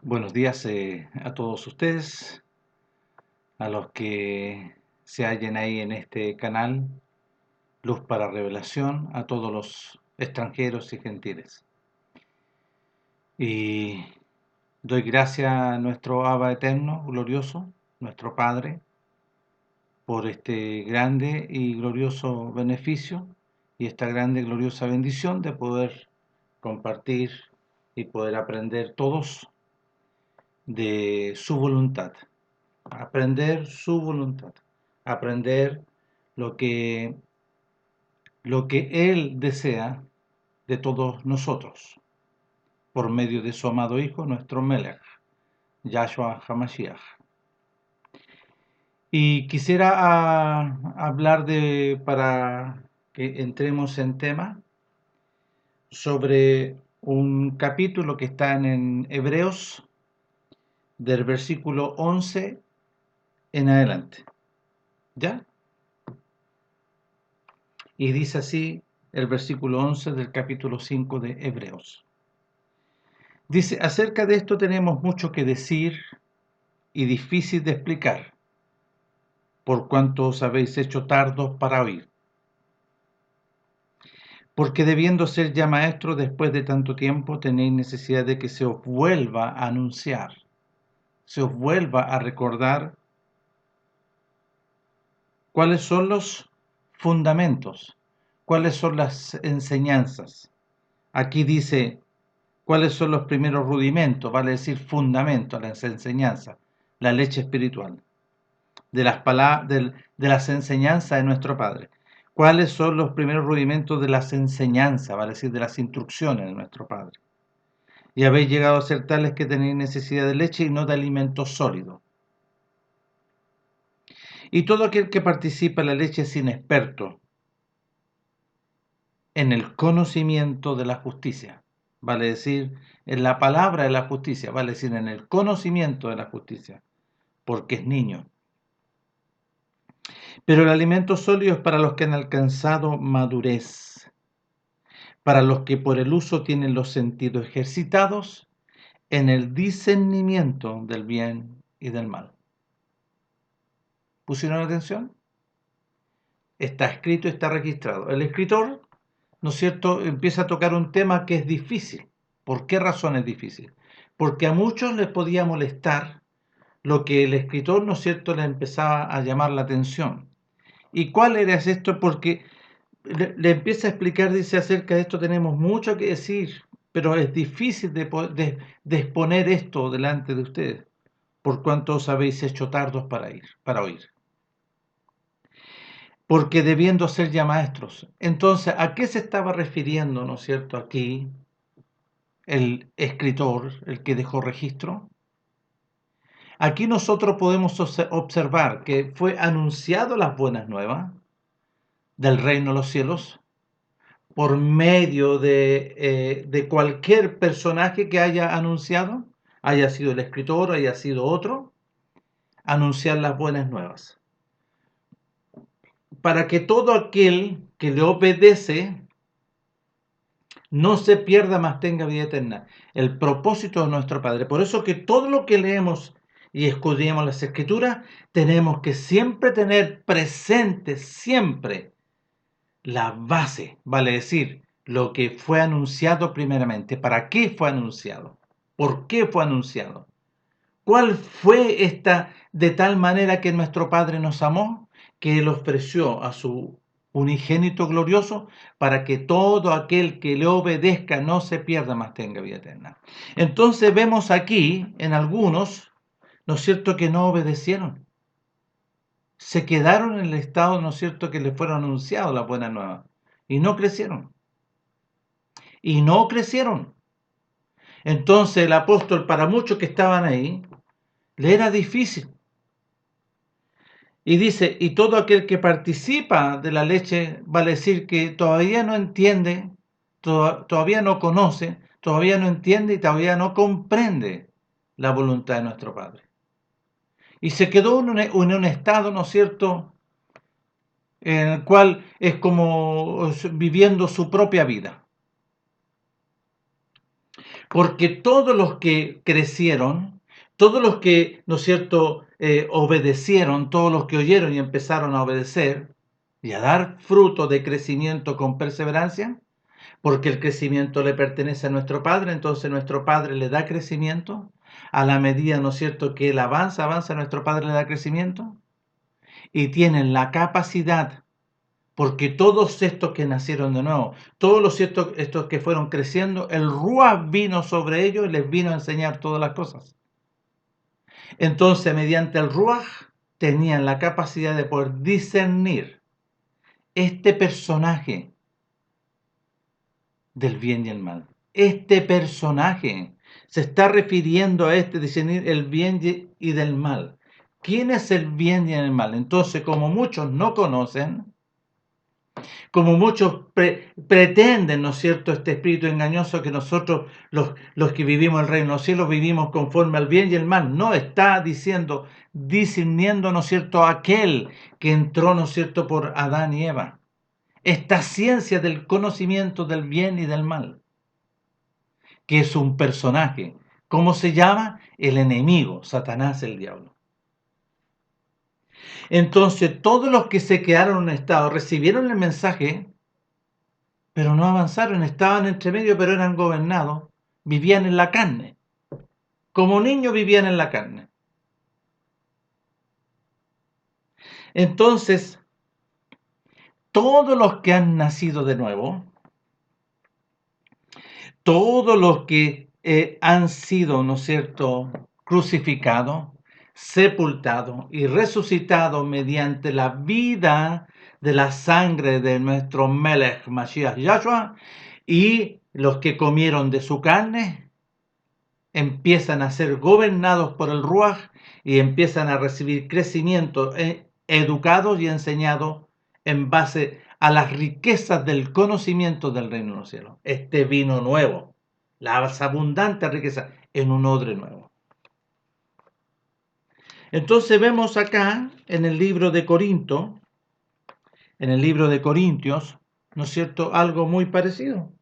Buenos días a todos ustedes, a los que se hallen ahí en este canal, Luz para Revelación, a todos los extranjeros y gentiles. Y doy gracias a nuestro Abba eterno, glorioso, nuestro Padre, por este grande y glorioso beneficio y esta grande y gloriosa bendición de poder compartir y poder aprender todos de su voluntad. Aprender su voluntad, aprender lo que, lo que Él desea de todos nosotros, por medio de su amado Hijo, nuestro Melech, Yahshua HaMashiach. Y quisiera hablar para que entremos en tema, sobre un capítulo que está en Hebreos, del versículo 11 en adelante. ¿Ya? Y dice así el versículo 11 del capítulo 5 de Hebreos. Dice: acerca de esto tenemos mucho que decir y difícil de explicar, por cuanto os habéis hecho tardos para oír. Porque debiendo ser ya maestros después de tanto tiempo, tenéis necesidad de que se os vuelva a anunciar, se os vuelva a recordar cuáles son los fundamentos, cuáles son las enseñanzas. Aquí dice cuáles son los primeros rudimentos, vale decir fundamentos, las enseñanzas, la leche espiritual, de las enseñanzas de nuestro Padre. ¿Cuáles son los primeros rudimentos de las enseñanzas, vale decir, de las instrucciones de nuestro Padre? Y habéis llegado a ser tales que tenéis necesidad de leche y no de alimento sólido. Y todo aquel que participa en la leche es inexperto en el conocimiento de la justicia, vale decir, en la palabra de la justicia, vale decir, en el conocimiento de la justicia, porque es niño. Pero el alimento sólido es para los que han alcanzado madurez, para los que por el uso tienen los sentidos ejercitados en el discernimiento del bien y del mal. ¿Pusieron atención? Está escrito, está registrado. El escritor, ¿no es cierto?, empieza a tocar un tema que es difícil. ¿Por qué razón es difícil? Porque a muchos les podía molestar lo que el escritor, ¿no es cierto?, le empezaba a llamar la atención. ¿Y cuál era esto? Porque le empieza a explicar, dice: acerca de esto tenemos mucho que decir, pero es difícil de exponer esto delante de ustedes, por cuanto os habéis hecho tardos para oír. Porque debiendo ser ya maestros. Entonces, ¿a qué se estaba refiriendo, no es cierto, aquí el escritor, el que dejó registro? Aquí nosotros podemos observar que fue anunciado las buenas nuevas del reino de los cielos por medio de cualquier personaje que haya anunciado, haya sido el escritor, haya sido otro, anunciar las buenas nuevas. Para que todo aquel que le obedece no se pierda, mas tenga vida eterna. El propósito de nuestro Padre. Por eso que todo lo que leemos y escudriñamos las Escrituras, tenemos que siempre tener presente, siempre, la base, vale decir, lo que fue anunciado primeramente. ¿Para qué fue anunciado? ¿Por qué fue anunciado? ¿Cuál fue esta de tal manera que nuestro Padre nos amó, que Él ofreció a su unigénito glorioso para que todo aquel que le obedezca no se pierda, mas tenga vida eterna? Entonces vemos aquí en algunos, ¿no es cierto?, que no obedecieron. Se quedaron en el estado, ¿no es cierto?, que les fueron anunciados las buenas nuevas. Y no crecieron. Y no crecieron. Entonces el apóstol, para muchos que estaban ahí, le era difícil. Y dice: y todo aquel que participa de la leche, vale decir que todavía no entiende, todavía no conoce, todavía no entiende y todavía no comprende la voluntad de nuestro Padre. Y se quedó en un estado, ¿no es cierto?, en el cual es como viviendo su propia vida. Porque todos los que crecieron, todos los que, ¿no es cierto?, obedecieron, todos los que oyeron y empezaron a obedecer y a dar fruto de crecimiento con perseverancia, porque el crecimiento le pertenece a nuestro Padre, entonces nuestro Padre le da crecimiento, a la medida, ¿no es cierto?, que él avanza, nuestro Padre le da crecimiento, y tienen la capacidad, porque todos estos que nacieron de nuevo, todos estos que fueron creciendo, el Ruach vino sobre ellos y les vino a enseñar todas las cosas. Entonces, mediante el Ruach, tenían la capacidad de poder discernir este personaje del bien y el mal. Este personaje se está refiriendo a discernir el bien y del mal. ¿Quién es el bien y el mal? Entonces, como muchos no conocen, como muchos pretenden, ¿no es cierto?, este espíritu engañoso que nosotros, los que vivimos el reino de los cielos, vivimos conforme al bien y el mal. No, está diciendo, discerniendo, ¿no es cierto?, aquel que entró, ¿no es cierto?, por Adán y Eva. Esta ciencia del conocimiento del bien y del mal, que es un personaje. ¿Cómo se llama? El enemigo, Satanás, el diablo. Entonces, todos los que se quedaron en un estado recibieron el mensaje, pero no avanzaron, estaban entre medio, pero eran gobernados, vivían en la carne. Como niños vivían en la carne. Entonces, todos los que han nacido de nuevo, todos los que han sido, ¿no es cierto?, crucificados, sepultados y resucitados mediante la vida de la sangre de nuestro Melech Mashiach Yahshua, y los que comieron de su carne, empiezan a ser gobernados por el Ruach y empiezan a recibir crecimiento, educados y enseñados en base a las riquezas del conocimiento del reino de los cielos. Este vino nuevo, las abundantes riquezas en un odre nuevo. Entonces vemos acá en el libro de Corinto, en el libro de Corintios, ¿no es cierto?, algo muy parecido.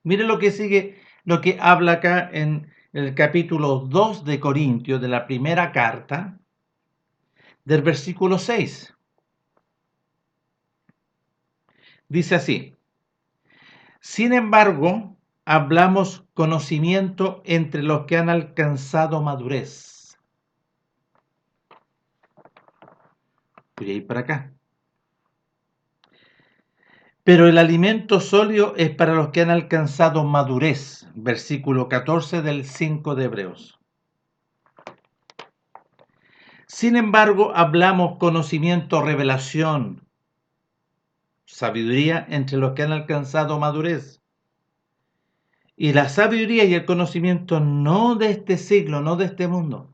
Mire lo que sigue, lo que habla acá en el capítulo 2 de Corintios, de la primera carta, del versículo 6. Dice así: sin embargo, hablamos conocimiento entre los que han alcanzado madurez. Voy a ir para acá. Pero el alimento sólido es para los que han alcanzado madurez. Versículo 14 del 5 de Hebreos. Sin embargo, hablamos conocimiento, revelación, sabiduría entre los que han alcanzado madurez. Y la sabiduría y el conocimiento no de este siglo, no de este mundo,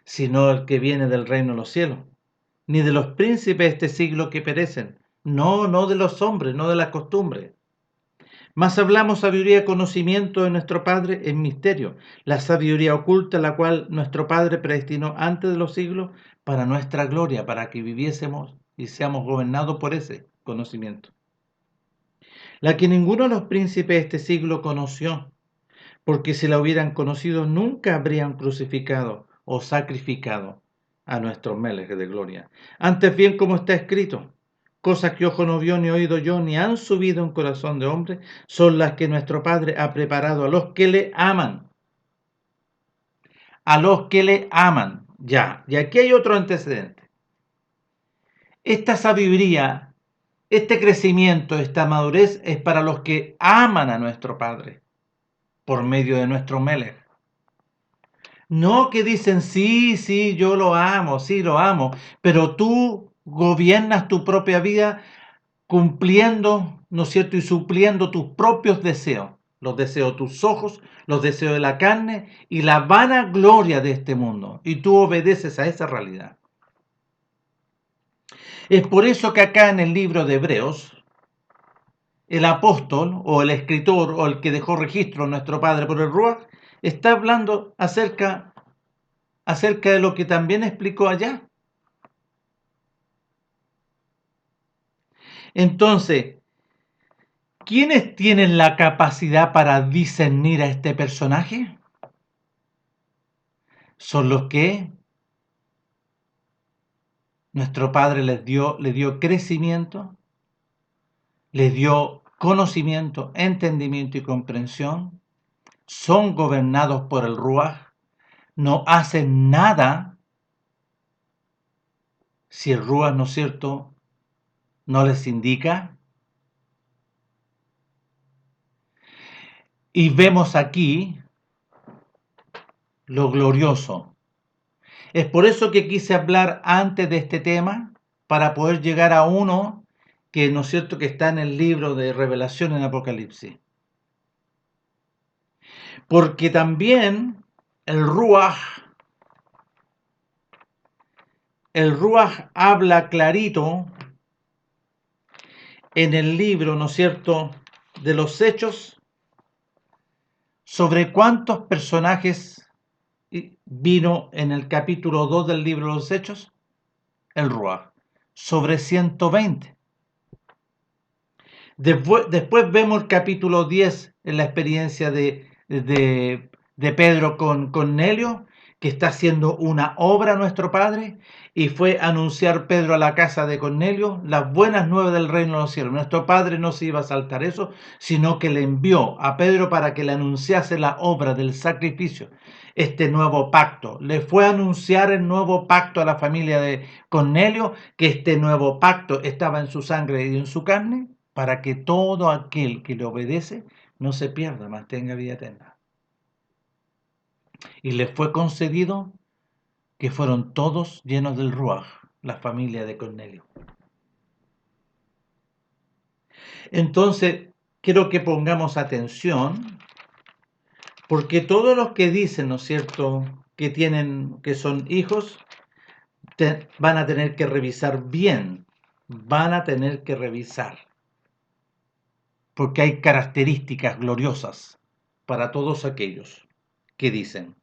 sino el que viene del reino de los cielos, ni de los príncipes de este siglo que perecen, no de los hombres, no de las costumbres. Mas hablamos sabiduría y conocimiento de nuestro Padre en misterio, la sabiduría oculta, la cual nuestro Padre predestinó antes de los siglos para nuestra gloria, para que viviésemos y seamos gobernados por ese conocimiento. La que ninguno de los príncipes de este siglo conoció, porque si la hubieran conocido nunca habrían crucificado o sacrificado a nuestros Melech de gloria. Antes bien, como está escrito, cosas que ojo no vio, ni oído yo, ni han subido en corazón de hombre, son las que nuestro Padre ha preparado a los que le aman. A los que le aman. Ya, y aquí hay otro antecedente. Esta sabiduría, este crecimiento, esta madurez es para los que aman a nuestro Padre por medio de nuestro Melech. No que dicen, sí, yo lo amo, sí, lo amo, pero tú gobiernas tu propia vida cumpliendo, ¿no es cierto?, y supliendo tus propios deseos, los deseos de tus ojos, los deseos de la carne y la vanagloria de este mundo, y tú obedeces a esa realidad. Es por eso que acá en el libro de Hebreos, el apóstol o el escritor o el que dejó registro, nuestro Padre por el Ruach, está hablando acerca de lo que también explicó allá. Entonces, ¿Quiénes tienen la capacidad para discernir a este personaje? Son los que nuestro Padre le dio crecimiento, les dio conocimiento, entendimiento y comprensión, son gobernados por el Ruaj, no hacen nada si el Ruaj, ¿no es cierto?, no les indica. Y vemos aquí lo glorioso. Es por eso que quise hablar antes de este tema, para poder llegar a uno que, ¿no es cierto?, que está en el libro de Revelación en Apocalipsis. Porque también el Ruaj habla clarito en el libro, ¿no es cierto?, de los Hechos, sobre cuántos personajes vino en el capítulo 2 del libro de los Hechos, el Ruaj, sobre 120. Después vemos el capítulo 10 en la experiencia de Pedro con Cornelio, que está haciendo una obra a nuestro Padre, y fue a anunciar Pedro a la casa de Cornelio las buenas nuevas del reino de los cielos. Nuestro Padre no se iba a saltar eso, sino que le envió a Pedro para que le anunciase la obra del sacrificio, este nuevo pacto. Le fue a anunciar el nuevo pacto a la familia de Cornelio, que este nuevo pacto estaba en su sangre y en su carne, para que todo aquel que le obedece no se pierda, mas tenga vida eterna. Y le fue concedido que fueron todos llenos del Ruaj, la familia de Cornelio. Entonces, quiero que pongamos atención, porque todos los que dicen, ¿no es cierto?, que son hijos, van a tener que revisar bien, van a tener que revisar, porque hay características gloriosas para todos aquellos que dicen.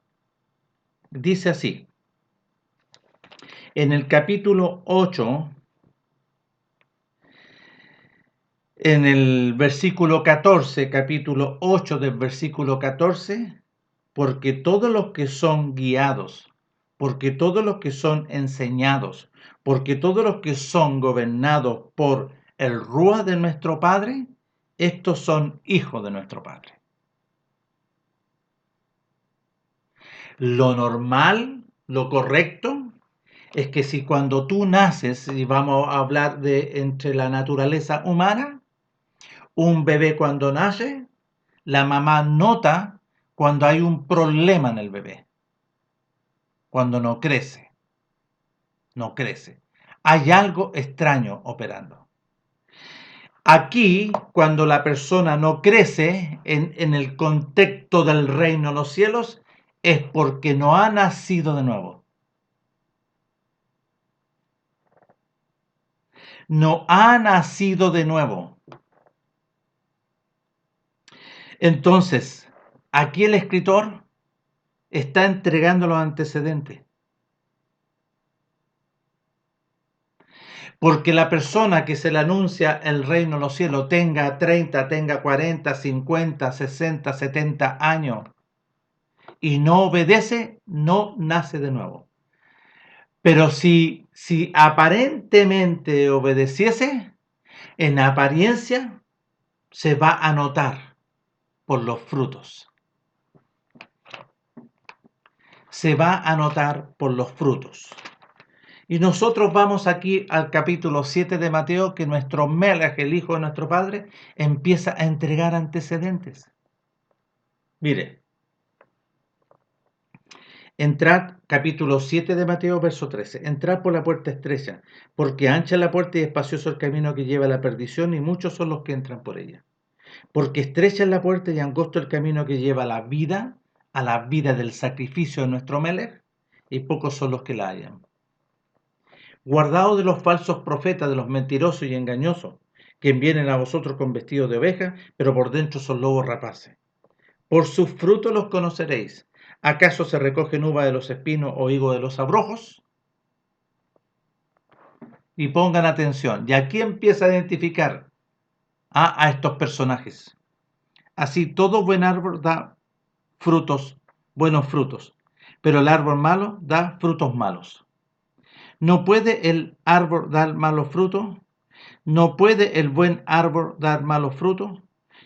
Dice así, en el capítulo 8, en el versículo 14, capítulo 8 del versículo 14, porque todos los que son guiados, porque todos los que son enseñados, porque todos los que son gobernados por el Ruaj de nuestro Padre, estos son hijos de nuestro Padre. Lo normal, lo correcto, es que si cuando tú naces, y vamos a hablar de entre la naturaleza humana, un bebé cuando nace, la mamá nota cuando hay un problema en el bebé, cuando no crece. Hay algo extraño operando. Aquí, cuando la persona no crece en el contexto del reino de los cielos, es porque no ha nacido de nuevo. No ha nacido de nuevo. Entonces, aquí el escritor está entregando los antecedentes. Porque la persona que se le anuncia el reino de los cielos, tenga 30, tenga 40, 50, 60, 70 años, y no obedece, no nace de nuevo. Pero si aparentemente obedeciese, en apariencia se va a notar por los frutos. Se va a notar por los frutos. Y nosotros vamos aquí al capítulo 7 de Mateo, que nuestro Melech, el hijo de nuestro Padre, empieza a entregar antecedentes. Mire, entrad, capítulo 7 de Mateo, verso 13. Entrad por la puerta estrecha, porque ancha es la puerta y espacioso el camino que lleva a la perdición, y muchos son los que entran por ella. Porque estrecha es la puerta y angosto el camino que lleva a la vida del sacrificio de nuestro Melech, y pocos son los que la hallan. Guardaos de los falsos profetas, de los mentirosos y engañosos, que vienen a vosotros con vestidos de oveja, pero por dentro son lobos rapaces. Por sus frutos los conoceréis. ¿Acaso se recogen uva de los espinos o higo de los abrojos? Y pongan atención, y aquí empieza a identificar a estos personajes. Así todo buen árbol da frutos, buenos frutos, pero el árbol malo da frutos malos. ¿No puede el árbol dar malos frutos? ¿No puede el buen árbol dar malos frutos?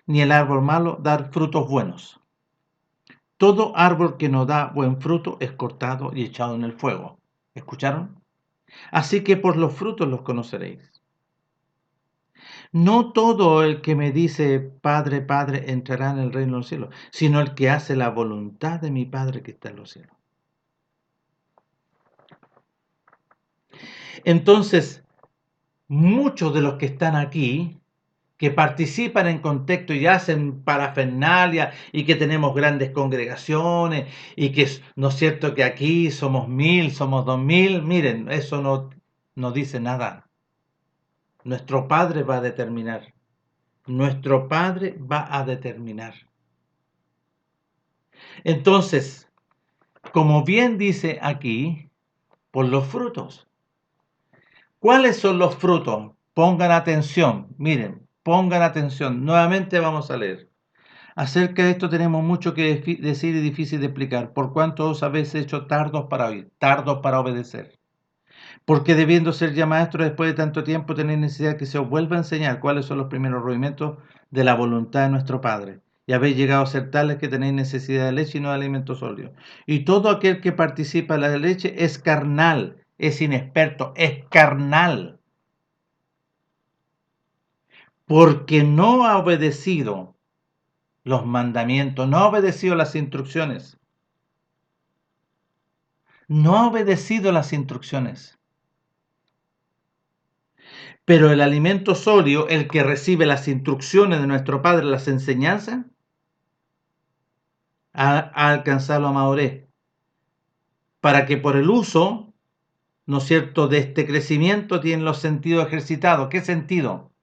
Ni el árbol malo dar frutos buenos. Todo árbol que no da buen fruto es cortado y echado en el fuego. ¿Escucharon? Así que por los frutos los conoceréis. No todo el que me dice, Padre, Padre, entrará en el reino de los cielos, sino el que hace la voluntad de mi Padre que está en los cielos. Entonces, muchos de los que están aquí, que participan en contexto y hacen parafernalia y que tenemos grandes congregaciones y que no es cierto que aquí somos 1000, somos 2000, miren, eso no dice nada. Nuestro Padre va a determinar. Nuestro Padre va a determinar. Entonces, como bien dice aquí, por los frutos. ¿Cuáles son los frutos? Pongan atención, miren, pongan atención. Nuevamente vamos a leer. Acerca de esto tenemos mucho que decir y difícil de explicar, por cuanto os habéis hecho tardos para oír, tardos para obedecer. Porque debiendo ser ya maestros después de tanto tiempo, tenéis necesidad que se os vuelva a enseñar cuáles son los primeros rudimentos de la voluntad de nuestro Padre. Y habéis llegado a ser tales que tenéis necesidad de leche y no de alimento sólido. Y todo aquel que participa de la leche es carnal, es inexperto, es carnal. Porque no ha obedecido los mandamientos, no ha obedecido las instrucciones. No ha obedecido las instrucciones. Pero el alimento sólido, el que recibe las instrucciones de nuestro Padre, las enseñanzas, ha alcanzado la madurez. Para que por el uso, ¿no es cierto?, de este crecimiento tienen los sentidos ejercitados. ¿Qué sentido?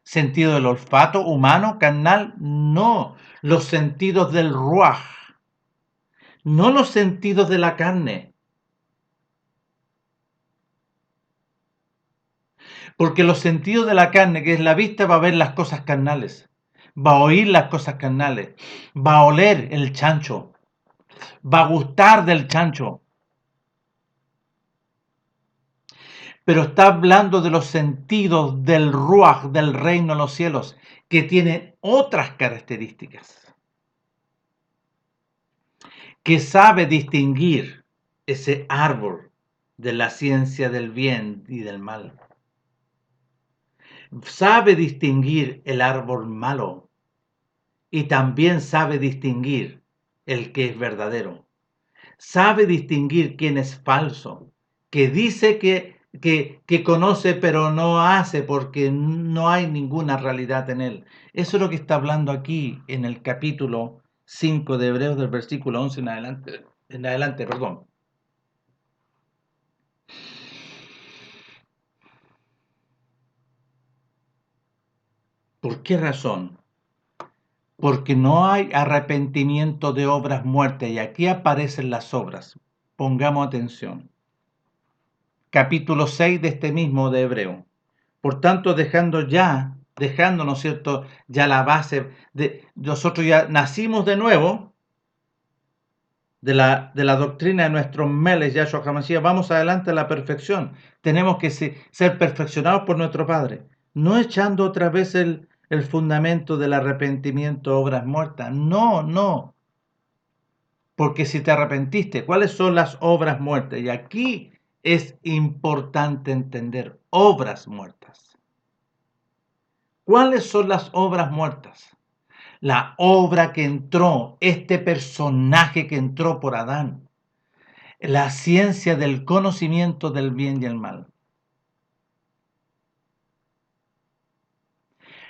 ¿Sentido del olfato humano, carnal? No. Los sentidos del ruaj. No los sentidos de la carne. Porque los sentidos de la carne, que es la vista, va a ver las cosas carnales, va a oír las cosas carnales, va a oler el chancho, va a gustar del chancho. Pero está hablando de los sentidos del ruaj, del reino de los cielos, que tienen otras características, que sabe distinguir ese árbol de la ciencia del bien y del mal. Sabe distinguir el árbol malo y también sabe distinguir el que es verdadero. Sabe distinguir quién es falso, que dice que conoce pero no hace porque no hay ninguna realidad en él. Eso es lo que está hablando aquí en el capítulo 5 de Hebreos del versículo 11 en adelante, perdón. ¿Por qué razón? Porque no hay arrepentimiento de obras muertas y aquí aparecen las obras. Pongamos atención. Capítulo 6 de este mismo de Hebreo. Por tanto, dejando, ¿no es cierto?, ya la base de nosotros ya nacimos de nuevo de la doctrina de nuestros Meles, Yahshua HaMashiach, vamos adelante a la perfección. Tenemos que ser perfeccionados por nuestro Padre, no echando otra vez el fundamento del arrepentimiento, obras muertas. No, no. Porque si te arrepentiste, ¿cuáles son las obras muertas? Y aquí es importante entender obras muertas. ¿Cuáles son las obras muertas? La obra que entró, este personaje que entró por Adán, la ciencia del conocimiento del bien y el mal.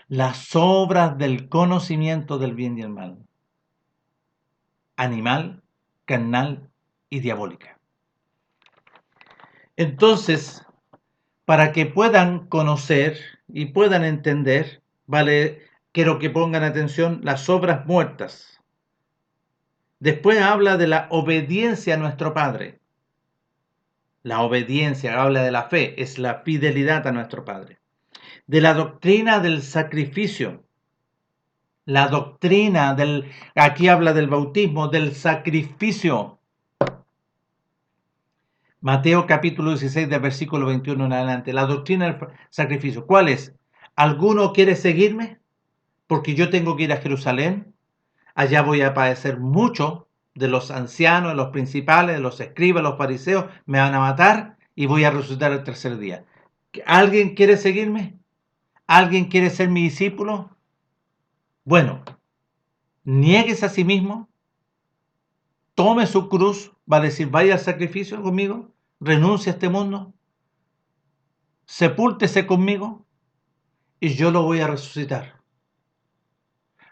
Las obras del conocimiento del bien y el mal. Animal, carnal y diabólica. Entonces, para que puedan conocer y puedan entender, vale, quiero que pongan atención las obras muertas. Después habla de la obediencia a nuestro Padre. La obediencia habla de la fe, es la fidelidad a nuestro Padre. de la doctrina del sacrificio. La doctrina aquí habla del bautismo, del sacrificio. Mateo capítulo 16, del versículo 21 en adelante. La doctrina del sacrificio. ¿Cuál es? ¿Alguno quiere seguirme? Porque yo tengo que ir a Jerusalén. Allá voy a padecer mucho de los ancianos, de los principales, de los escribas, los fariseos. Me van a matar y voy a resucitar el tercer día. ¿Alguien quiere seguirme? ¿Alguien quiere ser mi discípulo? Bueno, niéguese a sí mismo, tome su cruz, va a decir, vaya al sacrificio conmigo, renuncie a este mundo, sepúltese conmigo y yo lo voy a resucitar.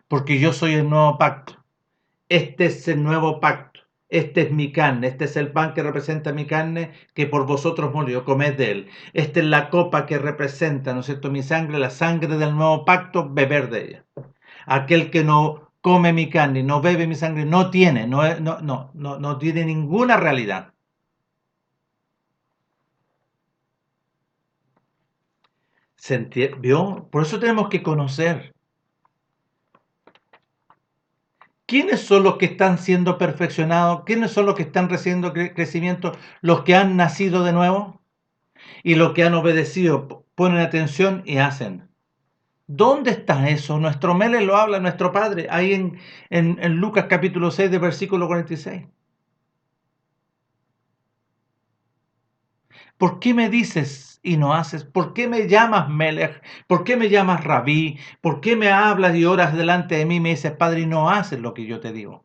Porque yo soy el nuevo pacto. Este es el nuevo pacto. Este es mi carne. Este es el pan que representa mi carne que por vosotros murió. Comed de él. Esta es la copa que representa, ¿no es cierto?, mi sangre, la sangre del nuevo pacto, beber de ella. Aquel que no come mi carne y no bebe mi sangre no tiene, no tiene ninguna realidad. ¿Vio? Por eso tenemos que conocer. ¿Quiénes son los que están siendo perfeccionados? ¿Quiénes son los que están recibiendo crecimiento? Los que han nacido de nuevo y los que han obedecido, ponen atención y hacen. ¿Dónde está eso? Nuestro Mele lo habla, nuestro Padre, ahí en Lucas capítulo 6, de versículo 46. ¿Por qué me dices y no haces? ¿Por qué me llamas Melech? ¿Por qué me llamas Rabí? ¿Por qué me hablas y oras delante de mí y me dices, Padre, y no haces lo que yo te digo?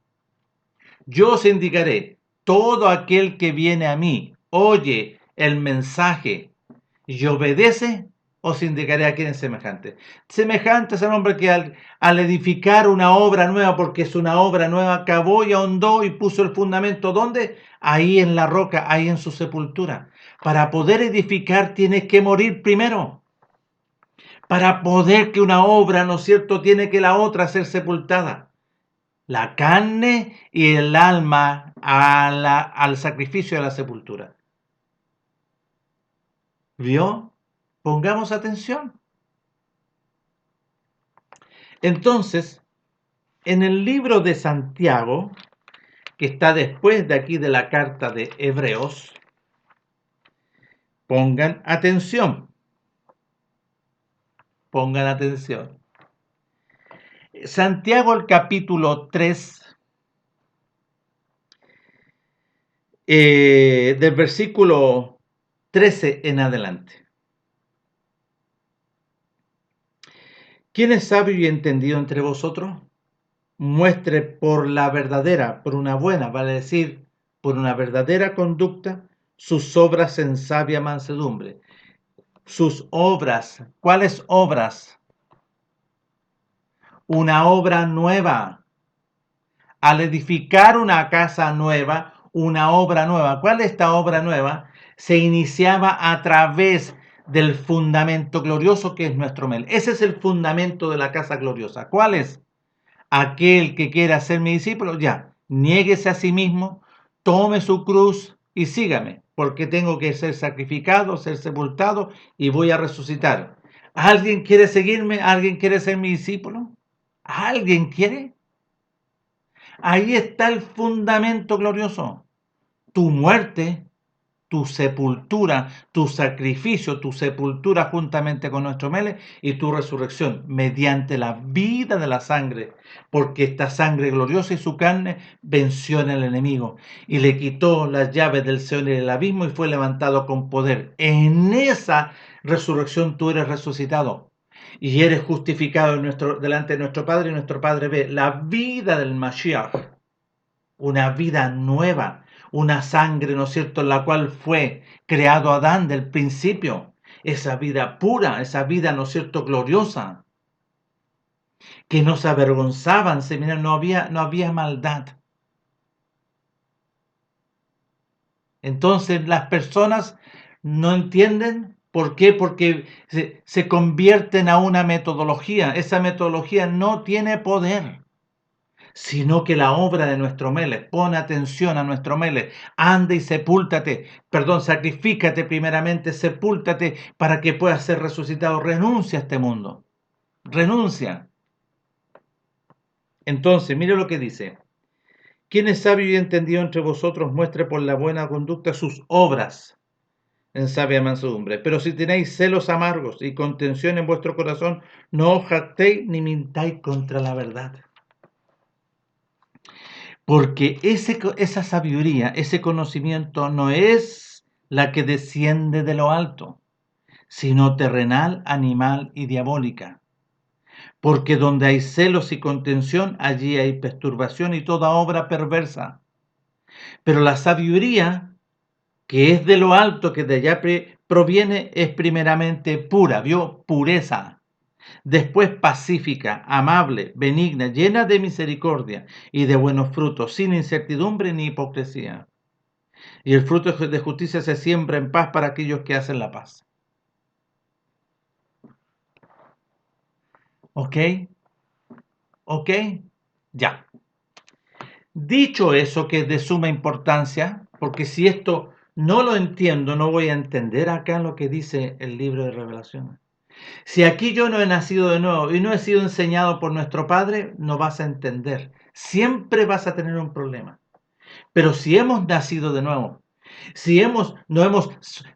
Yo os indicaré, todo aquel que viene a mí, oye el mensaje y obedece, os indicaré a quién es semejante. Semejante es el hombre que al edificar una obra nueva, porque es una obra nueva, cavó y ahondó y puso el fundamento. ¿Dónde? Ahí en la roca, ahí en su sepultura. Para poder edificar tienes que morir primero. Para poder que una obra, ¿no es cierto?, tiene que la otra ser sepultada. La carne y el alma al sacrificio de la sepultura. ¿Vio? Pongamos atención. Entonces, en el libro de Santiago, que está después de aquí de la carta de Hebreos, pongan atención. Pongan atención. Santiago, el capítulo 3, del versículo 13 en adelante. ¿Quién es sabio y entendido entre vosotros? Muestre por la verdadera, por una buena, vale decir, por una verdadera conducta, sus obras en sabia mansedumbre. Sus obras, ¿cuáles obras? Una obra nueva. Al edificar una casa nueva, una obra nueva. ¿Cuál es esta obra nueva? Se iniciaba a través del fundamento glorioso que es nuestro Mel. Ese es el fundamento de la casa gloriosa. ¿Cuál es? Aquel que quiera ser mi discípulo, ya, niéguese a sí mismo, tome su cruz y sígame, porque tengo que ser sacrificado, ser sepultado y voy a resucitar. ¿Alguien quiere seguirme? ¿Alguien quiere ser mi discípulo? ¿Alguien quiere? Ahí está el fundamento glorioso. Tu muerte, tu sepultura, tu sacrificio, tu sepultura juntamente con nuestro Mele y tu resurrección mediante la vida de la sangre, porque esta sangre gloriosa y su carne venció en el enemigo y le quitó las llaves del Seol y del abismo y fue levantado con poder. En esa resurrección tú eres resucitado y eres justificado delante de nuestro Padre y nuestro Padre ve la vida del Mashiach, una vida nueva, una sangre, ¿no es cierto?, en la cual fue creado Adán del principio, esa vida pura, esa vida, ¿no es cierto?, gloriosa, que no se avergonzaban, no había maldad. Entonces las personas no entienden. ¿Por qué? Porque se convierten a una metodología. Esa metodología no tiene poder. sino que la obra de nuestro Melech. Pon atención a nuestro Melech. Anda y sepúltate. Perdón, sacrifícate primeramente, sepúltate para que puedas ser resucitado. Renuncia a este mundo. Renuncia. Entonces, mire lo que dice. Quien es sabio y entendido entre vosotros, muestre por la buena conducta sus obras en sabia mansedumbre. Pero si tenéis celos amargos y contención en vuestro corazón, no os jactéis ni mintáis contra la verdad. Porque esa sabiduría, ese conocimiento no es la que desciende de lo alto, sino terrenal, animal y diabólica. Porque donde hay celos y contención, allí hay perturbación y toda obra perversa. Pero la sabiduría, que es de lo alto, que de allá proviene, es primeramente pura, ¿vio? Pureza. Después pacífica, amable, benigna, llena de misericordia y de buenos frutos, sin incertidumbre ni hipocresía. Y el fruto de justicia se siembra en paz para aquellos que hacen la paz. ¿Ok? ¿Ok? Ya. Dicho eso, que es de suma importancia, porque si esto no lo entiendo, no voy a entender acá lo que dice el libro de Revelaciones. Si aquí yo no he nacido de nuevo y no he sido enseñado por nuestro Padre, no vas a entender. Siempre vas a tener un problema. Pero si hemos nacido de nuevo, si nos hemos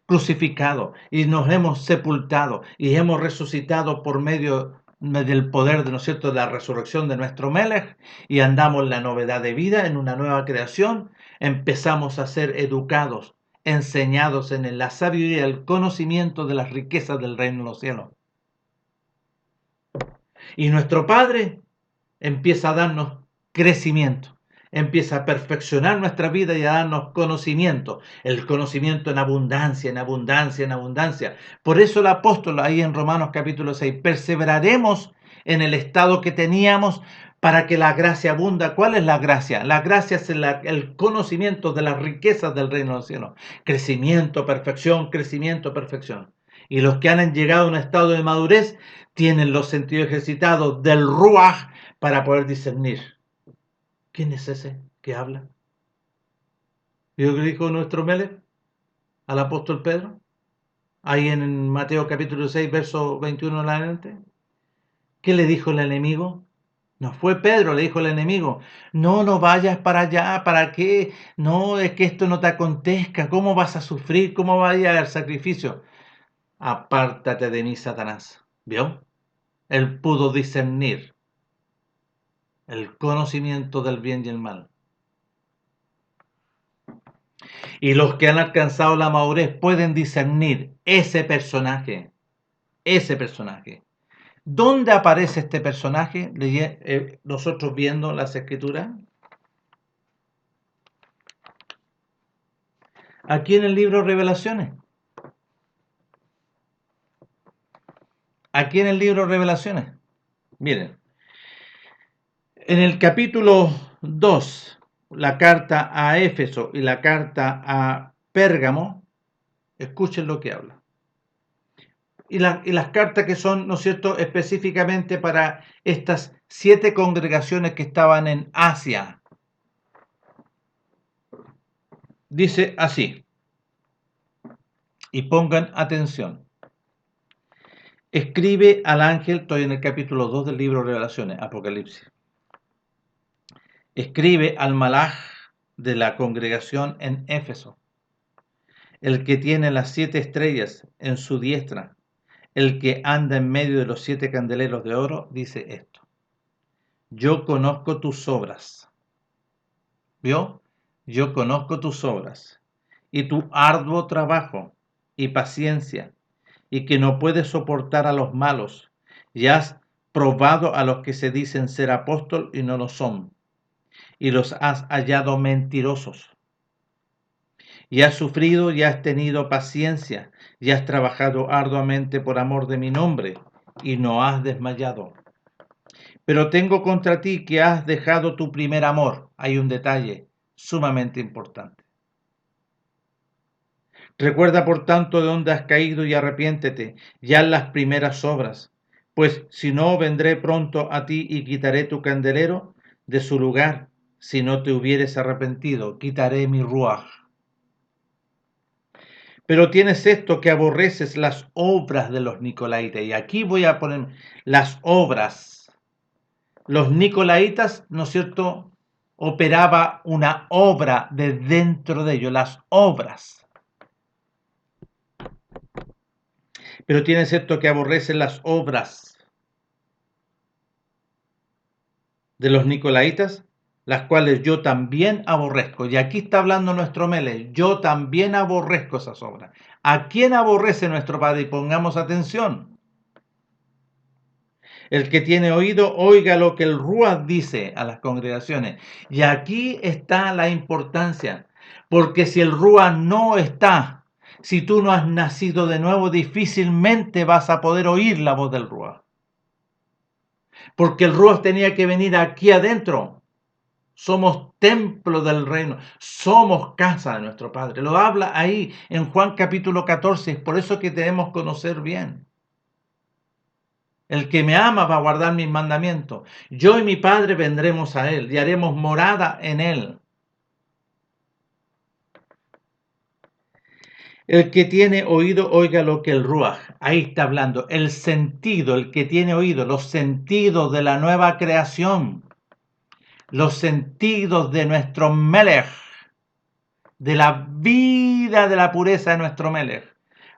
crucificado y nos hemos sepultado y hemos resucitado por medio del poder de, ¿no es cierto?, de la resurrección de nuestro Melech, y andamos en la novedad de vida, en una nueva creación, empezamos a ser educados, enseñados en la sabiduría, el conocimiento de las riquezas del reino de los cielos. Y nuestro Padre empieza a darnos crecimiento, empieza a perfeccionar nuestra vida y a darnos conocimiento, el conocimiento en abundancia, en abundancia, en abundancia. Por eso el apóstol ahí en Romanos capítulo 6, perseveraremos en el estado que teníamos para que la gracia abunda. ¿Cuál es la gracia? La gracia es el conocimiento de las riquezas del reino del cielo. Crecimiento, perfección, perfección. Y los que han llegado a un estado de madurez tienen los sentidos ejercitados del Ruach para poder discernir. ¿Quién es ese que habla? ¿Y lo que dijo nuestro Melech al apóstol Pedro? Ahí en Mateo capítulo 6, verso 21 en adelante. ¿Qué le dijo el enemigo? No fue Pedro, le dijo el enemigo. No, no vayas para allá, ¿para qué? No, es que esto no te acontezca. ¿Cómo vas a sufrir? ¿Cómo va a ir al sacrificio? Apártate de mí, Satanás. ¿Vio? Él pudo discernir el conocimiento del bien y el mal. Y los que han alcanzado la madurez pueden discernir ese personaje. Ese personaje. ¿Dónde aparece este personaje? Nosotros viendo las escrituras. Aquí en el libro Revelaciones. Aquí en el libro Revelaciones. Miren. En el capítulo 2, la carta a Éfeso y la carta a Pérgamo, escuchen lo que habla. Y las cartas que son, ¿no es cierto?, específicamente para estas 7 congregaciones que estaban en Asia. Dice así, y pongan atención. Escribe al ángel, estoy en el capítulo 2 del libro Revelaciones, Apocalipsis. Escribe al malaj de la congregación en Éfeso, el que tiene las 7 estrellas en su diestra, el que anda en medio de los 7 candeleros de oro, dice esto. Yo conozco tus obras. ¿Vio? Yo conozco tus obras y tu arduo trabajo y paciencia, y que no puedes soportar a los malos, y has probado a los que se dicen ser apóstol y no lo son, y los has hallado mentirosos. Y has sufrido y has tenido paciencia, y has trabajado arduamente por amor de mi nombre, y no has desmayado. Pero tengo contra ti que has dejado tu primer amor. Hay un detalle sumamente importante. Recuerda por tanto de dónde has caído y arrepiéntete, ya en las primeras obras. Pues si no, vendré pronto a ti y quitaré tu candelero de su lugar si no te hubieres arrepentido. Quitaré mi ruaj. Pero tienes esto, que aborreces las obras de los nicolaitas. Y aquí voy a poner las obras. Los nicolaitas, ¿no es cierto?, operaba una obra de dentro de ellos, las obras. Pero tienes esto, que aborrecen las obras de los nicolaitas, las cuales yo también aborrezco. Y aquí está hablando nuestro Melech, yo también aborrezco esas obras. ¿A quién aborrece nuestro Padre? Y pongamos atención. El que tiene oído, oiga lo que el Ruach dice a las congregaciones. Y aquí está la importancia, porque si el Ruach no está, si tú no has nacido de nuevo, difícilmente vas a poder oír la voz del Ruach. Porque el Ruach tenía que venir aquí adentro. Somos templo del reino, somos casa de nuestro Padre. Lo habla ahí en Juan capítulo 14, es por eso que debemos conocer bien. El que me ama va a guardar mis mandamientos. Yo y mi Padre vendremos a él y haremos morada en él. El que tiene oído, oiga lo que el Ruach. Ahí está hablando. El sentido, el que tiene oído, los sentidos de la nueva creación. Los sentidos de nuestro Melech. De la vida, de la pureza de nuestro Melech.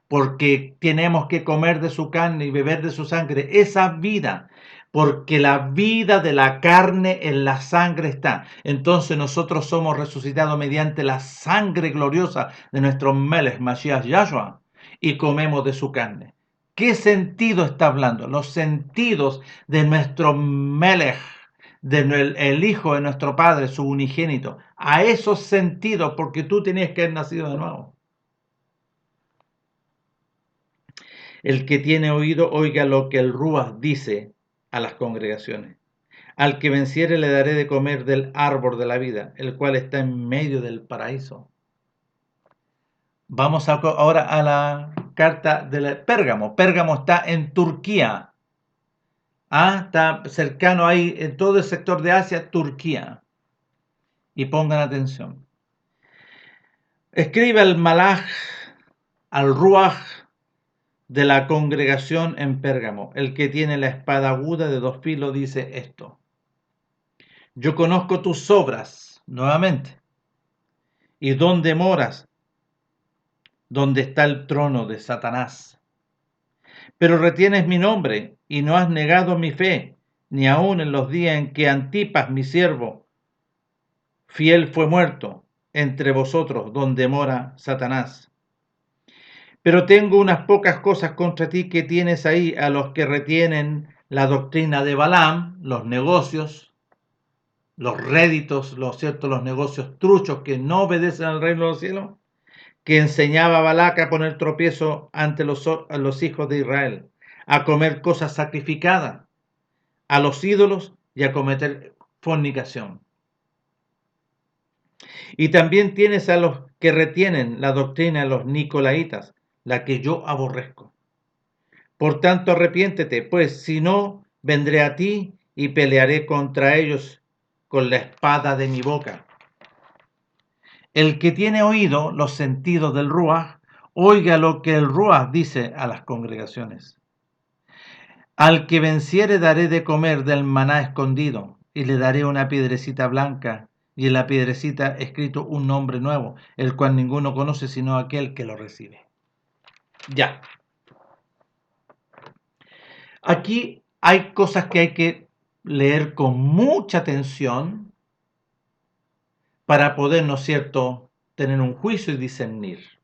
Porque tenemos que comer de su carne y beber de su sangre. Esa vida. Porque la vida de la carne en la sangre está. Entonces nosotros somos resucitados mediante la sangre gloriosa de nuestro Melech, Mashiach Yahshua, y comemos de su carne. ¿Qué sentido está hablando? Los sentidos de nuestro Melech, del Hijo de nuestro Padre, su unigénito. A esos sentidos, porque tú tenías que haber nacido de nuevo. El que tiene oído, oiga lo que el Ruach dice a las congregaciones. Al que venciere le daré de comer del árbol de la vida, el cual está en medio del paraíso. Vamos ahora a la carta de Pérgamo. Pérgamo está en Turquía. Está cercano ahí, en todo el sector de Asia, Turquía. Y pongan atención. Escribe al Malach, al Ruach de la congregación en Pérgamo. El que tiene la espada aguda de dos filos dice esto. Yo conozco tus obras, nuevamente, y dónde moras, donde está el trono de Satanás. Pero retienes mi nombre y no has negado mi fe, ni aun en los días en que Antipas, mi siervo, fiel fue muerto entre vosotros, donde mora Satanás. Pero tengo unas pocas cosas contra ti que tienes ahí, a los que retienen la doctrina de Balaam, los negocios, los réditos, los negocios truchos que no obedecen al reino de los cielos, que enseñaba a Balac a poner tropiezo ante los hijos de Israel, a comer cosas sacrificadas, a los ídolos y a cometer fornicación. Y también tienes a los que retienen la doctrina de los nicolaitas, la que yo aborrezco. Por tanto, arrepiéntete, pues si no, vendré a ti y pelearé contra ellos con la espada de mi boca. El que tiene oído los sentidos del Ruach, oiga lo que el Ruach dice a las congregaciones. Al que venciere daré de comer del maná escondido, y le daré una piedrecita blanca, y en la piedrecita escrito un nombre nuevo, el cual ninguno conoce sino aquel que lo recibe. Ya. Aquí hay cosas que hay que leer con mucha atención para poder, ¿no es cierto?, tener un juicio y discernir.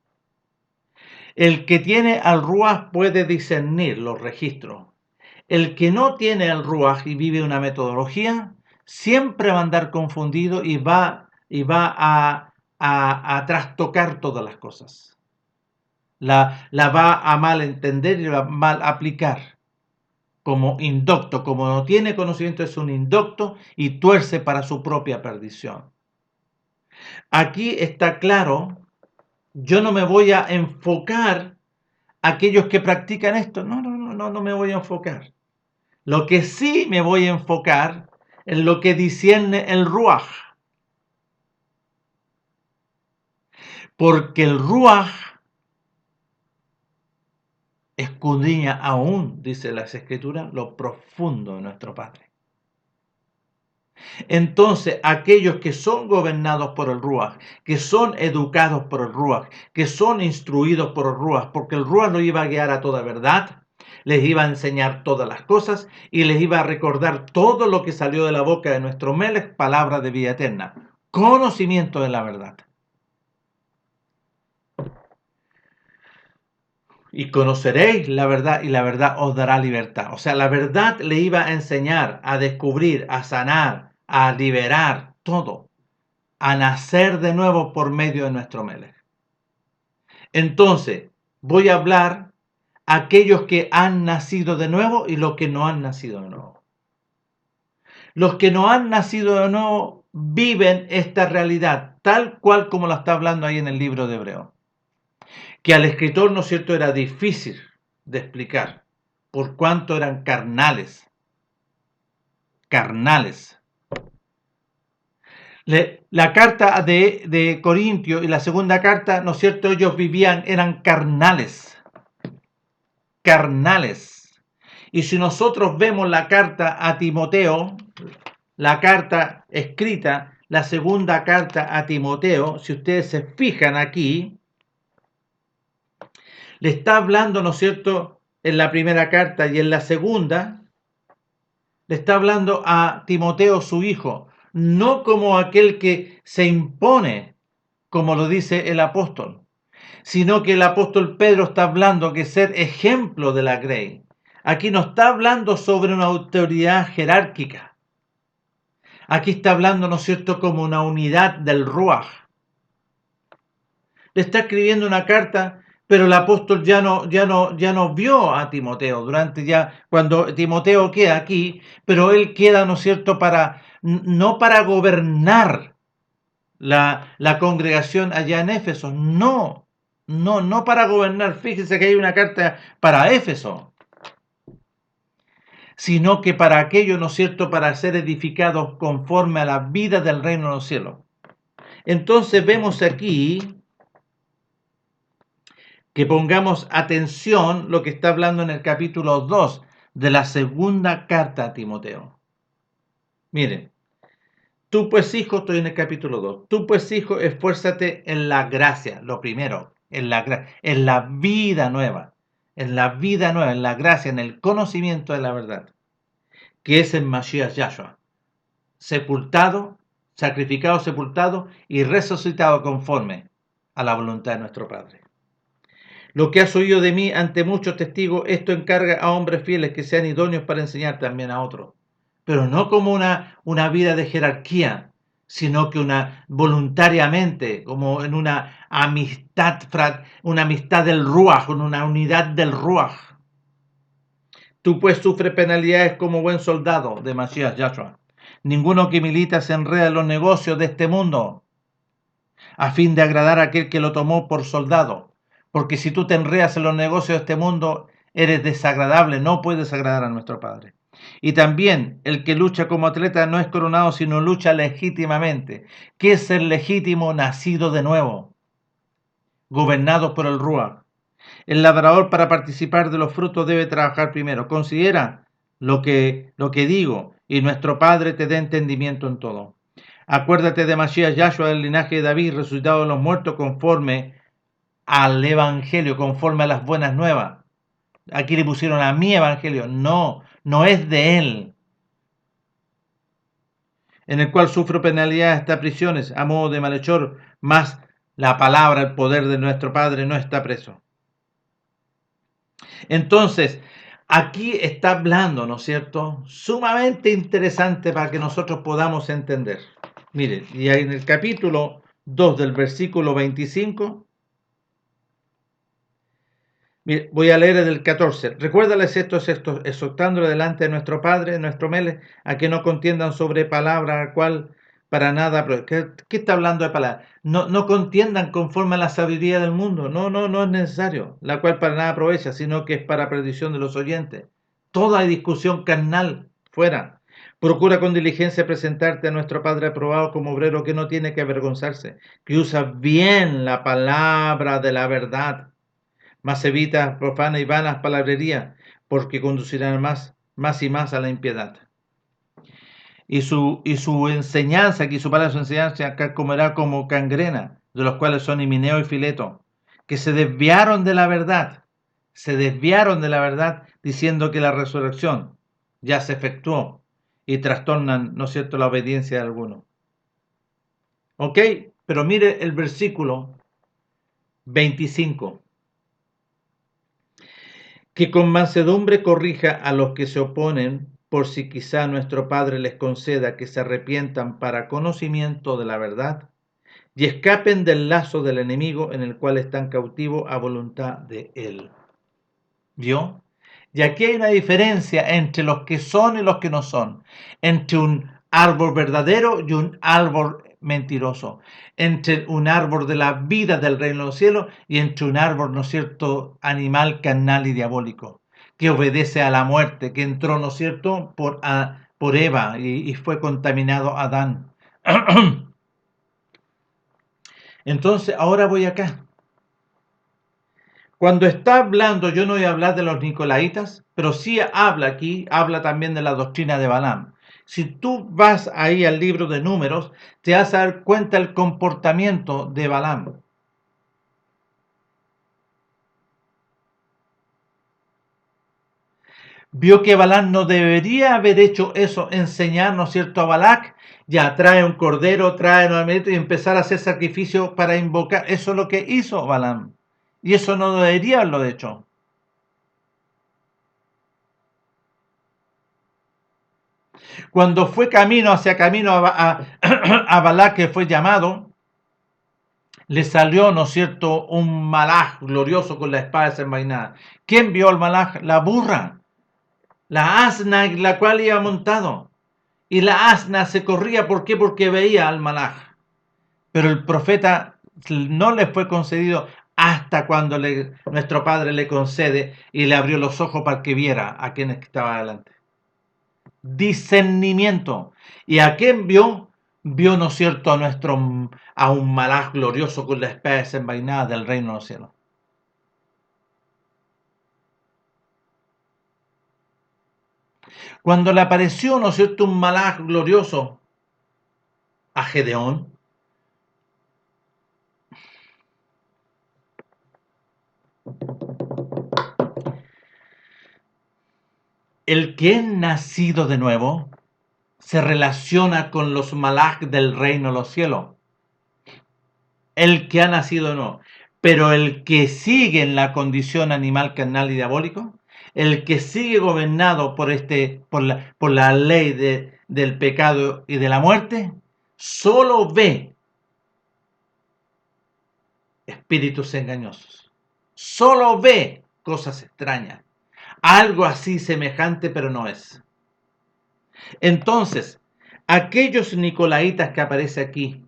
El que tiene al Ruach puede discernir los registros. El que no tiene al Ruach y vive una metodología, siempre va a andar confundido y va a trastocar todas las cosas. La va a mal entender y la va a mal aplicar. Como indocto, como no tiene conocimiento, es un indocto y tuerce para su propia perdición. Aquí está claro, yo no me voy a enfocar a aquellos que practican esto. No me voy a enfocar. Lo que sí me voy a enfocar en lo que discierne el Ruaj. Porque el Ruaj escudriña aún, dice las Escrituras, lo profundo de nuestro Padre. Entonces, aquellos que son gobernados por el Ruaj, que son educados por el Ruaj, que son instruidos por el Ruaj, porque el Ruaj los iba a guiar a toda verdad, les iba a enseñar todas las cosas y les iba a recordar todo lo que salió de la boca de nuestro Melech, palabra de vida eterna, conocimiento de la verdad. Y conoceréis la verdad y la verdad os dará libertad. O sea, la verdad le iba a enseñar, a descubrir, a sanar, a liberar todo, a nacer de nuevo por medio de nuestro Melech. Entonces, voy a hablar a aquellos que han nacido de nuevo y los que no han nacido de nuevo. Los que no han nacido de nuevo viven esta realidad tal cual como la está hablando ahí en el libro de Hebreo. Que al escritor, ¿no es cierto?, era difícil de explicar por cuánto eran carnales. La carta de Corintio y la segunda carta, ¿no es cierto?, ellos vivían, eran carnales. Y si nosotros vemos la carta a Timoteo, la carta escrita, la segunda carta a Timoteo, si ustedes se fijan aquí, le está hablando, ¿no es cierto?, en la primera carta y en la segunda, le está hablando a Timoteo, su hijo, no como aquel que se impone, como lo dice el apóstol, sino que el apóstol Pedro está hablando que ser ejemplo de la grey. Aquí no está hablando sobre una autoridad jerárquica. Aquí está hablando, ¿no es cierto?, como una unidad del Ruaj. Le está escribiendo una carta, pero el apóstol ya no vio a Timoteo durante cuando Timoteo queda aquí, pero él queda, ¿no es cierto?, no para gobernar la congregación allá en Éfeso, no para gobernar. Fíjese que hay una carta para Éfeso, sino que para aquello, ¿no es cierto?, para ser edificados conforme a la vida del reino de los cielos. Entonces vemos aquí que pongamos atención lo que está hablando en el capítulo 2 de la segunda carta a Timoteo. Miren, tú pues hijo, estoy en el capítulo 2, tú pues hijo, esfuérzate en la gracia, lo primero, en la vida nueva, en la gracia, en el conocimiento de la verdad, que es en Mashiach Yahshua, sacrificado, sepultado y resucitado conforme a la voluntad de nuestro Padre. Lo que has oído de mí ante muchos testigos, esto encarga a hombres fieles que sean idóneos para enseñar también a otros. Pero no como una vida de jerarquía, sino que voluntariamente, como en una amistad del Ruaj, en una unidad del Ruaj. Tú pues sufres penalidades como buen soldado de Mashiach Yahshua. Ninguno que milita se enreda en los negocios de este mundo, a fin de agradar a aquel que lo tomó por soldado. Porque si tú te enredas en los negocios de este mundo, eres desagradable, no puedes agradar a nuestro Padre. Y también el que lucha como atleta no es coronado, sino lucha legítimamente. ¿Qué es ser legítimo? Nacido de nuevo, gobernado por el Ruach. El labrador, para participar de los frutos, debe trabajar primero. Considera lo que digo, y nuestro Padre te dé entendimiento en todo. Acuérdate de Mashiach Yahshua, del linaje de David, resucitado de los muertos, conforme al evangelio, conforme a las buenas nuevas. Aquí le pusieron a mi evangelio, no es de él, en el cual sufro penalidades hasta prisiones a modo de malhechor, mas la palabra, el poder de nuestro Padre no está preso. Entonces, aquí está hablando, ¿no es cierto?, sumamente interesante para que nosotros podamos entender. Miren, y en el capítulo 2 del versículo 25, voy a leer desde el 14. Recuérdales esto, exhortándole delante de nuestro Padre, nuestro Melech, a que no contiendan sobre palabra, al cual para nada. ¿Qué está hablando de palabra? No contiendan conforme a la sabiduría del mundo. No es necesario. La cual para nada aprovecha, sino que es para perdición de los oyentes. Toda discusión carnal, fuera. Procura con diligencia presentarte a nuestro Padre aprobado como obrero que no tiene que avergonzarse, que usa bien la palabra de la verdad, mas evita profana y vanas palabrerías, porque conducirán más y más a la impiedad. Y su enseñanza, aquí su palabra, su enseñanza, comerá como gangrena, de los cuales son Himeneo y Fileto, que se desviaron de la verdad, diciendo que la resurrección ya se efectuó, y trastornan, ¿no es cierto?, la obediencia de algunos. ¿Ok? Pero mire el versículo 25. Que con mansedumbre corrija a los que se oponen, por si quizá nuestro Padre les conceda que se arrepientan para conocimiento de la verdad y escapen del lazo del enemigo en el cual están cautivos a voluntad de él. ¿Vio? Y aquí hay una diferencia entre los que son y los que no son, entre un árbol verdadero y un árbol mentiroso, entre un árbol de la vida del reino de los cielos y entre un árbol, ¿no es cierto?, animal, carnal y diabólico, que obedece a la muerte, que entró, ¿no es cierto?, por Eva y fue contaminado Adán. Entonces, ahora voy acá. Cuando está hablando, yo no voy a hablar de los nicolaitas, pero sí habla también de la doctrina de Balaam. Si tú vas ahí al libro de Números, te vas a dar cuenta del comportamiento de Balaam. Vio que Balaam no debería haber hecho eso, enseñar, ¿no es cierto?, a Balac, ya trae un cordero, trae nuevamente y empezar a hacer sacrificio para invocar. Eso es lo que hizo Balaam. Y eso no debería haberlo hecho. Cuando fue camino a Balac, que fue llamado, le salió, ¿no es cierto?, un malaj glorioso con la espada desenvainada. ¿Quién vio al malaj? La burra, la asna en la cual iba montado. Y la asna se corría, ¿por qué? Porque veía al malaj. Pero el profeta no le fue concedido hasta cuando nuestro Padre le concede y le abrió los ojos para que viera a quien estaba delante. Discernimiento. ¿Y a quién vio? Vio, ¿no es cierto?, a un malaj glorioso con la espada desenvainada del reino de los cielos. Cuando le apareció, ¿no es cierto?, un malaj glorioso a Gedeón, el que es nacido de nuevo se relaciona con los malaj del reino de los cielos. El que ha nacido de nuevo. Pero el que sigue en la condición animal, carnal y diabólico, el que sigue gobernado por la ley del pecado y de la muerte, solo ve espíritus engañosos. Solo ve cosas extrañas. Algo así semejante, pero no es. Entonces, aquellos nicolaitas que aparece aquí,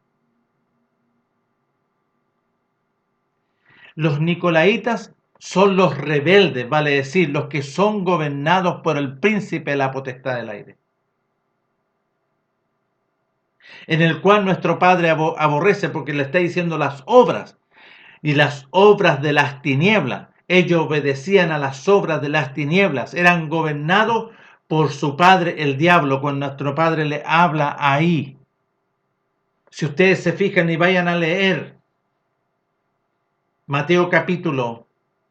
los nicolaitas son los rebeldes, vale decir, los que son gobernados por el príncipe de la potestad del aire, en el cual nuestro Padre aborrece porque le está diciendo las obras y las obras de las tinieblas. Ellos obedecían a las obras de las tinieblas, eran gobernados por su padre el diablo, cuando nuestro Padre le habla ahí. Si ustedes se fijan y vayan a leer Mateo capítulo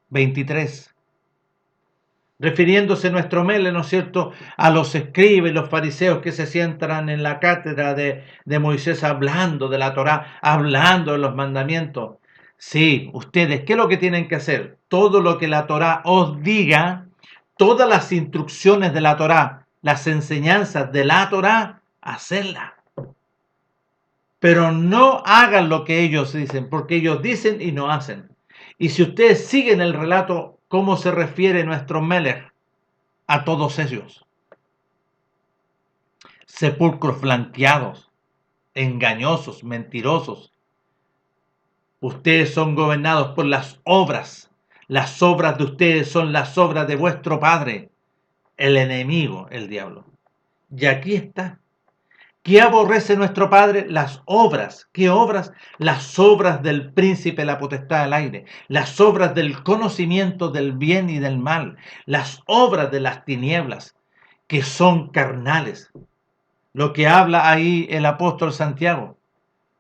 23, refiriéndose nuestro Mele, ¿no es cierto?, a los escribas y los fariseos que se sientan en la cátedra de Moisés hablando de la Torá, hablando de los mandamientos. Sí, ustedes, ¿qué es lo que tienen que hacer? Todo lo que la Torá os diga, todas las instrucciones de la Torá, las enseñanzas de la Torá, hacerlas. Pero no hagan lo que ellos dicen, porque ellos dicen y no hacen. Y si ustedes siguen el relato, ¿cómo se refiere nuestro Melech a todos ellos? Sepulcros blanqueados, engañosos, mentirosos. Ustedes son gobernados por las obras. Las obras de ustedes son las obras de vuestro padre, el enemigo, el diablo. Y aquí está. ¿Qué aborrece nuestro Padre? Las obras. ¿Qué obras? Las obras del príncipe de la potestad del aire, las obras del conocimiento del bien y del mal, las obras de las tinieblas, que son carnales. Lo que habla ahí el apóstol Santiago.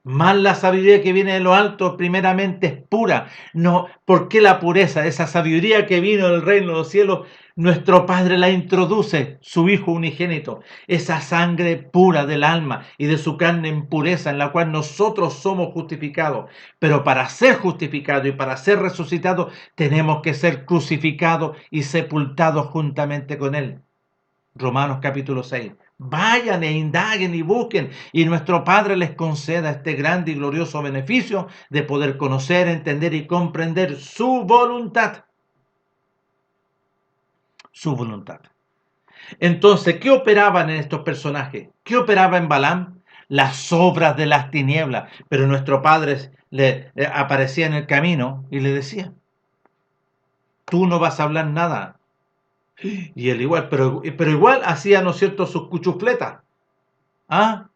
Más la sabiduría que viene de lo alto, primeramente es pura. No, ¿por qué la pureza? Esa sabiduría que vino del reino de los cielos, nuestro Padre la introduce, su Hijo unigénito. Esa sangre pura del alma y de su carne en pureza, en la cual nosotros somos justificados. Pero para ser justificados y para ser resucitados, tenemos que ser crucificados y sepultados juntamente con Él. Romanos capítulo 6. Vayan e indaguen y busquen, y nuestro Padre les conceda este grande y glorioso beneficio de poder conocer, entender y comprender su voluntad. Su voluntad. Entonces, ¿qué operaban en estos personajes? ¿Qué operaba en Balaam? Las obras de las tinieblas. Pero nuestro Padre le aparecía en el camino y le decía, tú no vas a hablar nada. Y él igual, pero igual hacía, ¿no es cierto?, sus cuchufletas. ¿Ah?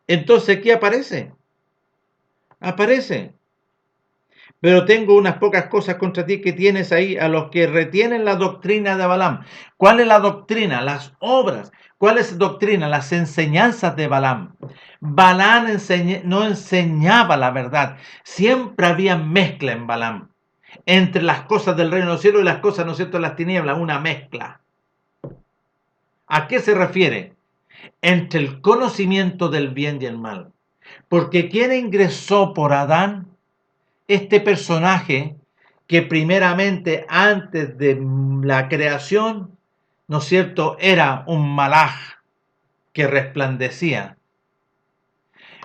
Entonces, ¿qué aparece? Aparece. Pero tengo unas pocas cosas contra ti que tienes ahí a los que retienen la doctrina de Balaam. ¿Cuál es la doctrina? Las obras. ¿Cuál es la doctrina? Las enseñanzas de Balaam. Balaam no enseñaba la verdad. Siempre había mezcla en Balaam. Entre las cosas del reino del cielo y las cosas, ¿no es cierto?, de las tinieblas. Una mezcla. ¿A qué se refiere? Entre el conocimiento del bien y el mal. Porque ¿quién ingresó por Adán? Este personaje que primeramente antes de la creación, ¿no es cierto?, era un malaj que resplandecía.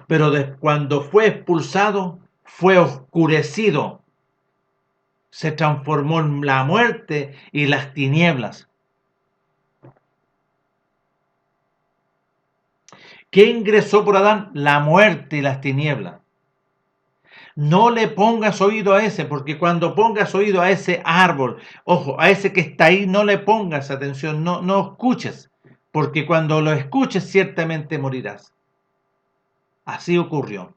Pero cuando fue expulsado, fue oscurecido. Se transformó en la muerte y las tinieblas. ¿Qué ingresó por Adán? La muerte y las tinieblas. No le pongas oído a ese, porque cuando pongas oído a ese árbol, ojo, a ese que está ahí, no le pongas atención, no escuches, porque cuando lo escuches ciertamente morirás. Así ocurrió.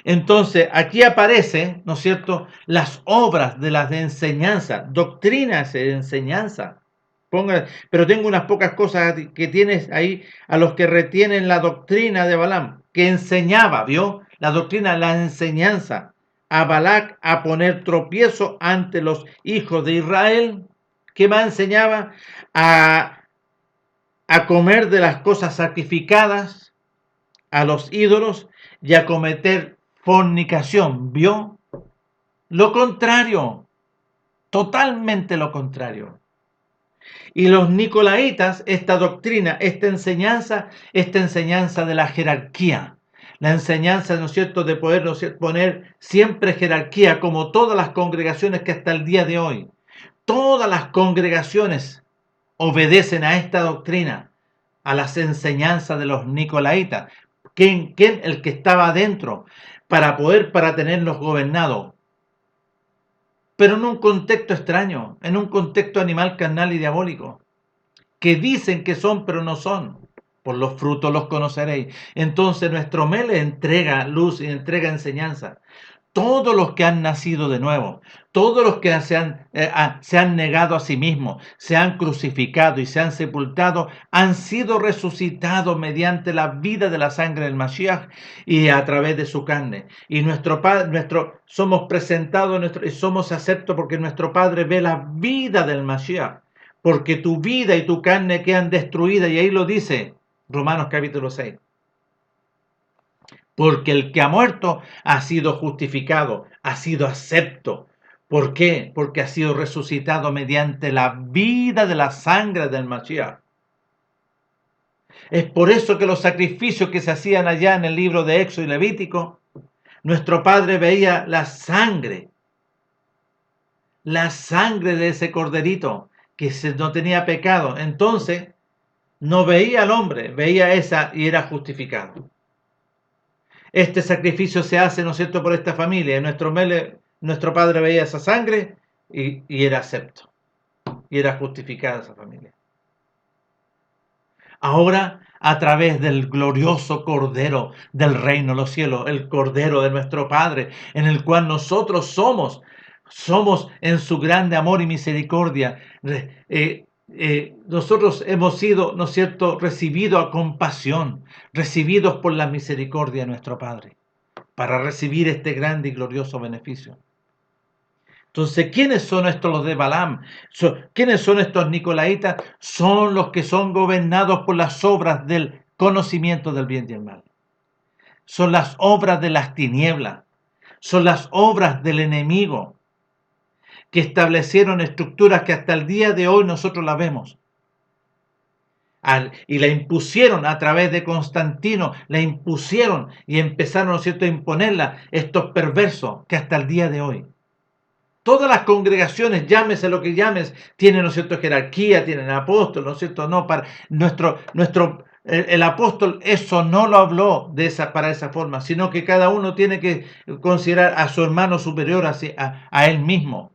Entonces, aquí aparece, ¿no es cierto?, las obras de las de enseñanza, doctrinas de enseñanza. Pero tengo unas pocas cosas que tienes ahí a los que retienen la doctrina de Balaam, que enseñaba, ¿vio? La doctrina, la enseñanza a Balac a poner tropiezo ante los hijos de Israel. ¿Qué más enseñaba? A comer de las cosas sacrificadas a los ídolos y a cometer fornicación, ¿vio? Lo contrario, totalmente lo contrario. Y los nicolaitas, esta doctrina, esta enseñanza de la jerarquía, la enseñanza, ¿no es cierto?, de poder, ¿no es cierto?, poner siempre jerarquía, como todas las congregaciones que hasta el día de hoy, todas las congregaciones obedecen a esta doctrina, a las enseñanzas de los nicolaitas. ¿Quién? El que estaba adentro, para tenerlos gobernados, pero en un contexto extraño, en un contexto animal, carnal y diabólico, que dicen que son, pero no son. Por los frutos los conoceréis. Entonces nuestro mele entrega luz y entrega enseñanza. Todos los que han nacido de nuevo, todos los que se han negado a sí mismos, se han crucificado y se han sepultado, han sido resucitados mediante la vida de la sangre del Mashiach y a través de su carne. Y somos presentados y somos aceptos porque nuestro Padre ve la vida del Mashiach. Porque tu vida y tu carne quedan destruidas, y ahí lo dice Romanos capítulo 6. Porque el que ha muerto ha sido justificado, ha sido acepto. ¿Por qué? Porque ha sido resucitado mediante la vida de la sangre del Mashiach. Es por eso que los sacrificios que se hacían allá en el libro de Éxodo y Levítico, nuestro Padre veía la sangre de ese corderito que no tenía pecado. Entonces, no veía al hombre, veía esa y era justificado. Este sacrificio se hace, ¿no es cierto?, por esta familia. Nuestro padre veía esa sangre y era acepto. Y era justificada esa familia. Ahora, a través del glorioso Cordero del reino de los cielos, el Cordero de nuestro Padre, en el cual nosotros somos en su grande amor y misericordia. Nosotros hemos sido, ¿no es cierto?, recibidos a compasión, recibidos por la misericordia de nuestro Padre, para recibir este grande y glorioso beneficio. Entonces, ¿quiénes son estos los de Balaam? ¿Quiénes son estos nicolaitas? Son los que son gobernados por las obras del conocimiento del bien y el mal. Son las obras de las tinieblas. Son las obras del enemigo que establecieron estructuras que hasta el día de hoy nosotros las vemos. Y la impusieron a través de Constantino, la impusieron y empezaron, ¿no es cierto?, a imponerla estos perversos que hasta el día de hoy. Todas las congregaciones, llámese lo que llames, tienen, ¿no es cierto?, jerarquía, tienen apóstol, ¿no es cierto? No, para el apóstol eso no lo habló para esa forma, sino que cada uno tiene que considerar a su hermano superior a él mismo.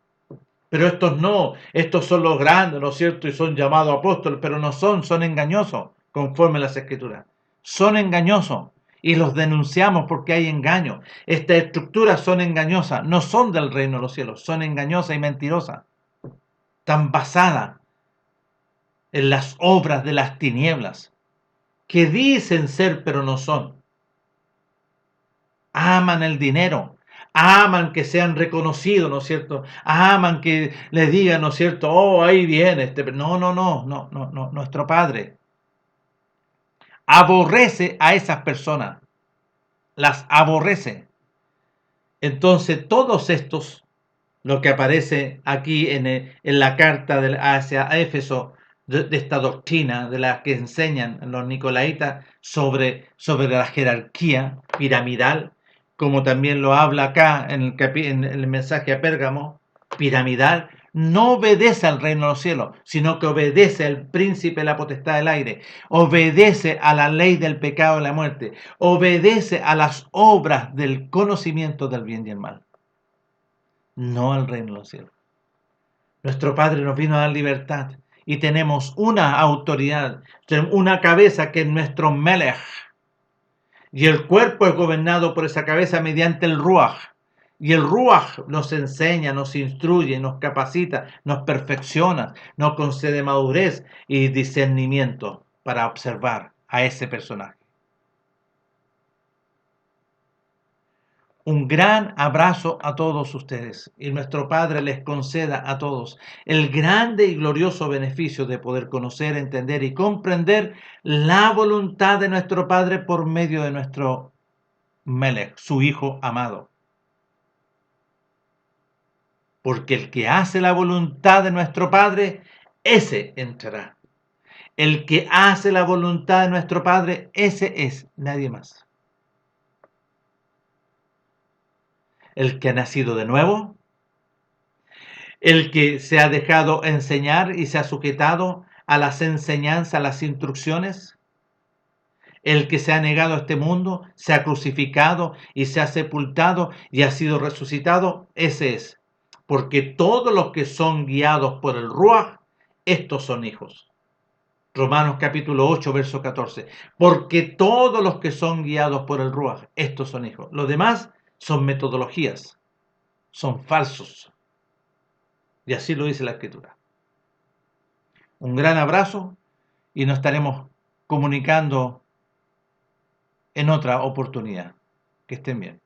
Pero estos no, estos son los grandes, ¿no es cierto? Y son llamados apóstoles, pero no son engañosos, conforme a las Escrituras. Son engañosos y los denunciamos porque hay engaño. Estas estructuras son engañosas, no son del reino de los cielos, son engañosas y mentirosas. Están basadas en las obras de las tinieblas, que dicen ser pero no son. Aman el dinero, aman que sean reconocidos, ¿no es cierto? Aman que les digan, ¿no es cierto? Oh, ahí viene este. No, nuestro Padre aborrece a esas personas, las aborrece. Entonces, todos estos, lo que aparece aquí en la carta hacia Éfeso, de esta doctrina de la que enseñan los nicolaitas sobre la jerarquía piramidal, como también lo habla acá en el mensaje a Pérgamo, piramidal, no obedece al reino de los cielos, sino que obedece al príncipe de la potestad del aire, obedece a la ley del pecado y la muerte, obedece a las obras del conocimiento del bien y el mal, no al reino de los cielos. Nuestro Padre nos vino a dar libertad y tenemos una autoridad, una cabeza que es nuestro Melech, y el cuerpo es gobernado por esa cabeza mediante el Ruach. Y el Ruach nos enseña, nos instruye, nos capacita, nos perfecciona, nos concede madurez y discernimiento para observar a ese personaje. Un gran abrazo a todos ustedes y nuestro Padre les conceda a todos el grande y glorioso beneficio de poder conocer, entender y comprender la voluntad de nuestro Padre por medio de nuestro Melech, su Hijo amado. Porque el que hace la voluntad de nuestro Padre, ese entrará. El que hace la voluntad de nuestro Padre, ese es, nadie más. El que ha nacido de nuevo, el que se ha dejado enseñar y se ha sujetado a las enseñanzas, a las instrucciones, el que se ha negado a este mundo, se ha crucificado y se ha sepultado y ha sido resucitado, ese es. Porque todos los que son guiados por el Ruach, estos son hijos. Romanos capítulo 8, verso 14. Porque todos los que son guiados por el Ruach, estos son hijos. Los demás son metodologías, son falsos. Y así lo dice la Escritura. Un gran abrazo y nos estaremos comunicando en otra oportunidad. Que estén bien.